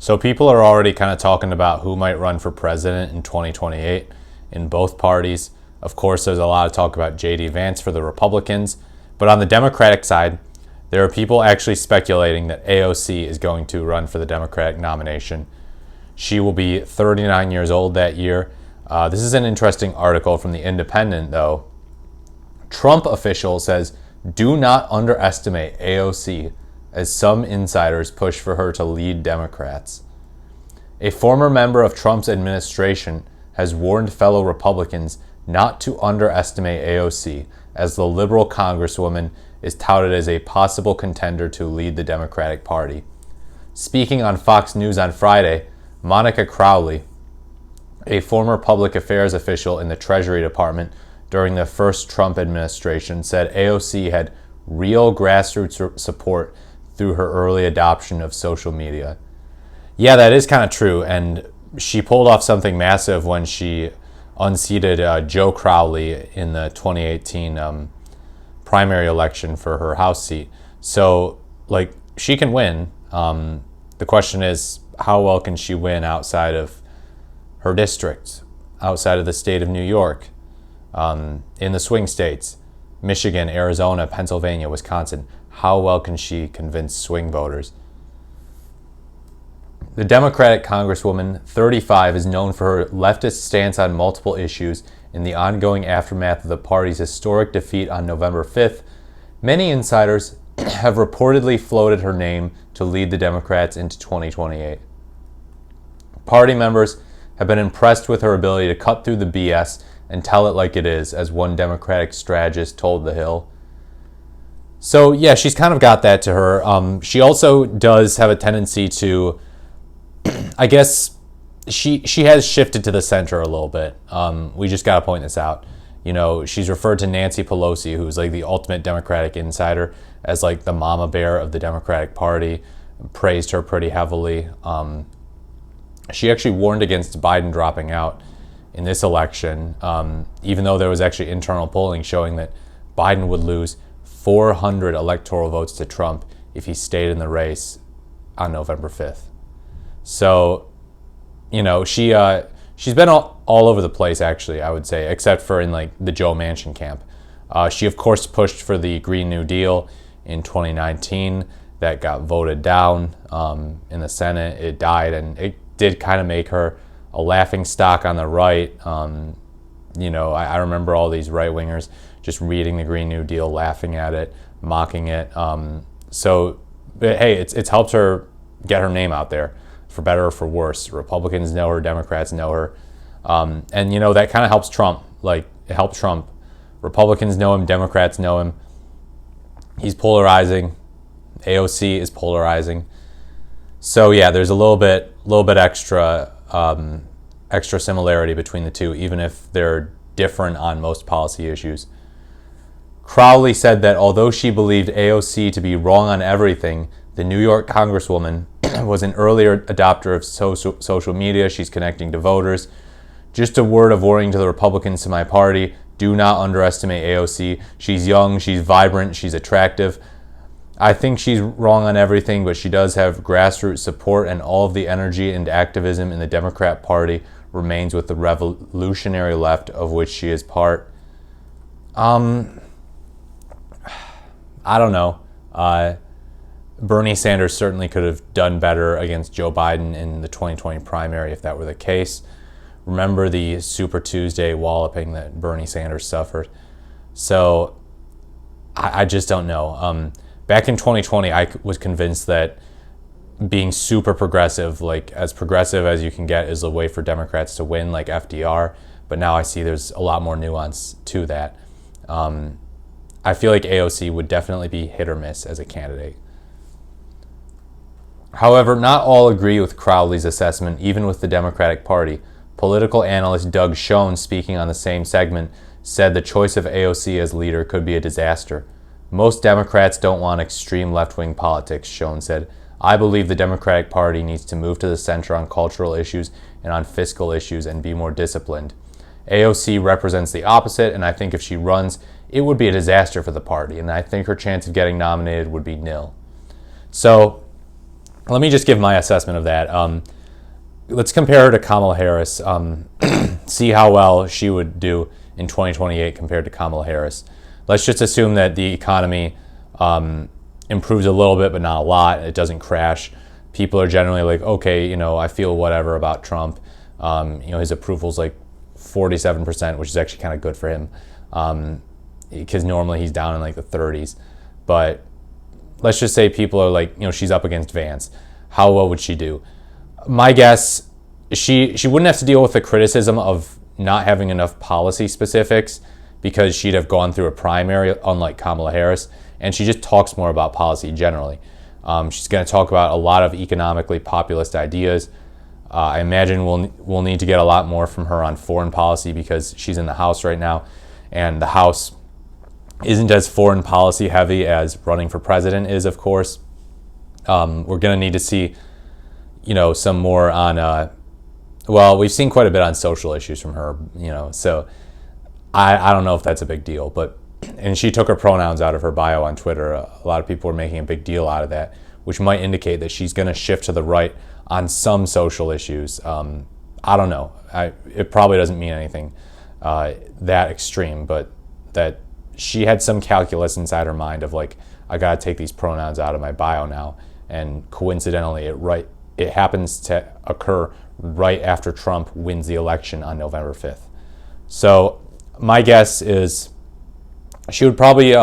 So people are already kind of talking about who might run for president in 2028 in both parties. Of course, there's a lot of talk about J.D. Vance for the Republicans. But on the Democratic side, there are people actually speculating that AOC is going to run for the Democratic nomination. She will be 39 years old that year. This is an interesting article from The Independent, though. Trump official says, do not underestimate AOC as some insiders push for her to lead Democrats. A former member of Trump's administration has warned fellow Republicans not to underestimate AOC, as the liberal congresswoman is touted as a possible contender to lead the Democratic Party. Speaking on Fox News on Friday, Monica Crowley, a former public affairs official in the Treasury Department during the first Trump administration, said AOC had real grassroots support through her early adoption of social media. Yeah, that is kind of true, and she pulled off something massive when she unseated Joe Crowley in the 2018 primary election for her House seat. So, she can win. The question is, how well can she win outside of her district, outside of the state of New York, in the swing states, Michigan, Arizona, Pennsylvania, Wisconsin? How well can she convince swing voters? The Democratic Congresswoman, 35, is known for her leftist stance on multiple issues. In the ongoing aftermath of the party's historic defeat on November 5th, many insiders have reportedly floated her name to lead the Democrats into 2028. Party members have been impressed with her ability to cut through the BS and tell it like it is, as one Democratic strategist told The Hill. So yeah, she's kind of got that to her. She also does have a tendency to, I guess, she has shifted to the center a little bit. We just got to point this out. You know, she's referred to Nancy Pelosi, who's the ultimate Democratic insider, as the mama bear of the Democratic Party, praised her pretty heavily. She actually warned against Biden dropping out in this election, even though there was actually internal polling showing that Biden would lose 400 electoral votes to Trump if he stayed in the race on November 5th. So, she's been all over the place, actually, I would say, except for in the Joe Manchin camp. She, of course, pushed for the Green New Deal in 2019. That got voted down in the Senate. It died, and it did kind of make her a laughing stock on the right. I remember all these right-wingers just reading the Green New Deal, laughing at it, mocking it. But hey, it's helped her get her name out there, for better or for worse. Republicans know her, Democrats know her. And that kind of helps Trump. It helped Trump. Republicans know him, Democrats know him. He's polarizing. AOC is polarizing. So yeah, there's a little bit extra similarity between the two, even if they're different on most policy issues. Crowley said that although she believed AOC to be wrong on everything, the New York Congresswoman was an earlier adopter of social media. She's connecting to voters. Just a word of warning to the Republicans to my party: do not underestimate AOC. She's young, she's vibrant, she's attractive. I think she's wrong on everything, but she does have grassroots support, and all of the energy and activism in the Democrat Party remains with the revolutionary left, of which she is part. I don't know. Bernie Sanders certainly could have done better against Joe Biden in the 2020 primary if that were the case. Remember the Super Tuesday walloping that Bernie Sanders suffered. So I just don't know. Back in 2020, I was convinced that being super progressive, as progressive as you can get, is a way for Democrats to win, like FDR. But now I see there's a lot more nuance to that. I feel like AOC would definitely be hit or miss as a candidate. However, not all agree with Crowley's assessment, even with the Democratic Party. Political analyst Doug Schoen, speaking on the same segment, said the choice of AOC as leader could be a disaster. Most Democrats don't want extreme left-wing politics, Schoen said. I believe the Democratic Party needs to move to the center on cultural issues and on fiscal issues and be more disciplined. AOC represents the opposite, and I think if she runs, it would be a disaster for the party, and I think her chance of getting nominated would be nil. So, let me just give my assessment of that. Let's compare her to Kamala Harris. See how well she would do in 2028 compared to Kamala Harris. Let's just assume that the economy improves a little bit, but not a lot. It doesn't crash. People are generally like, okay, I feel whatever about Trump. His approval's like 47%, which is actually kind of good for him, because normally he's down in like the 30s. But let's just say people are like, she's up against Vance. How well would she do? My guess, she wouldn't have to deal with the criticism of not having enough policy specifics because she'd have gone through a primary, unlike Kamala Harris, and she just talks more about policy generally. She's going to talk about a lot of economically populist ideas. I imagine we'll need to get a lot more from her on foreign policy because she's in the House right now, and the House isn't as foreign policy heavy as running for president is, of course. We're going to need to see, some more on, we've seen quite a bit on social issues from her, so I don't know if that's a big deal, and she took her pronouns out of her bio on Twitter. A lot of people are making a big deal out of that, which might indicate that she's going to shift to the right on some social issues. I don't know. It probably doesn't mean anything that extreme, but that she had some calculus inside her mind of like, I got to take these pronouns out of my bio now. And coincidentally, it happens to occur right after Trump wins the election on November 5th. So my guess is she would probably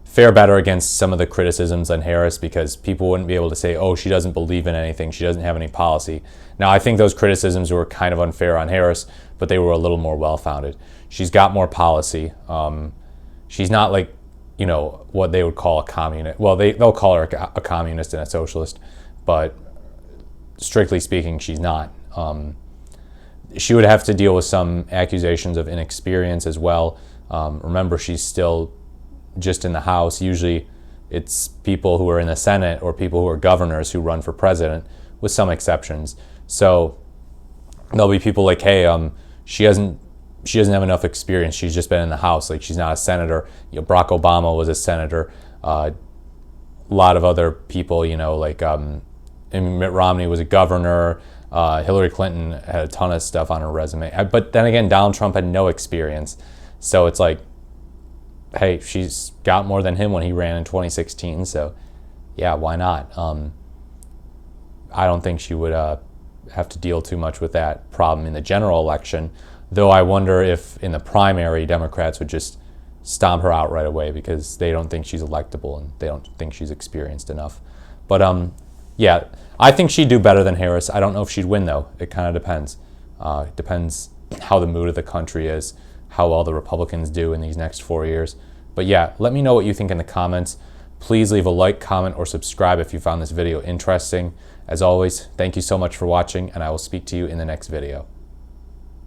fare better against some of the criticisms on Harris because people wouldn't be able to say, oh, she doesn't believe in anything, she doesn't have any policy. Now, I think those criticisms were kind of unfair on Harris, but they were a little more well-founded. She's got more policy. She's not like, what they would call a communist. Well, they'll call her a communist and a socialist, but strictly speaking, she's not. She would have to deal with some accusations of inexperience as well. Remember, she's still just in the House. Usually it's people who are in the Senate or people who are governors who run for president, with some exceptions. So there'll be people like, hey, she doesn't have enough experience. She's just been in the House. Like, she's not a senator. Barack Obama was a senator. A lot of other people, like Mitt Romney was a governor. Hillary Clinton had a ton of stuff on her resume. But then again, Donald Trump had no experience. So it's like, hey, she's got more than him when he ran in 2016. So yeah, why not? I don't think she would have to deal too much with that problem in the general election. Though I wonder if in the primary, Democrats would just stomp her out right away because they don't think she's electable and they don't think she's experienced enough. But yeah, I think she'd do better than Harris. I don't know if she'd win, though. It kind of depends. It depends how the mood of the country is, how well the Republicans do in these next 4 years. But yeah, let me know what you think in the comments. Please leave a like, comment, or subscribe if you found this video interesting. As always, thank you so much for watching, and I will speak to you in the next video.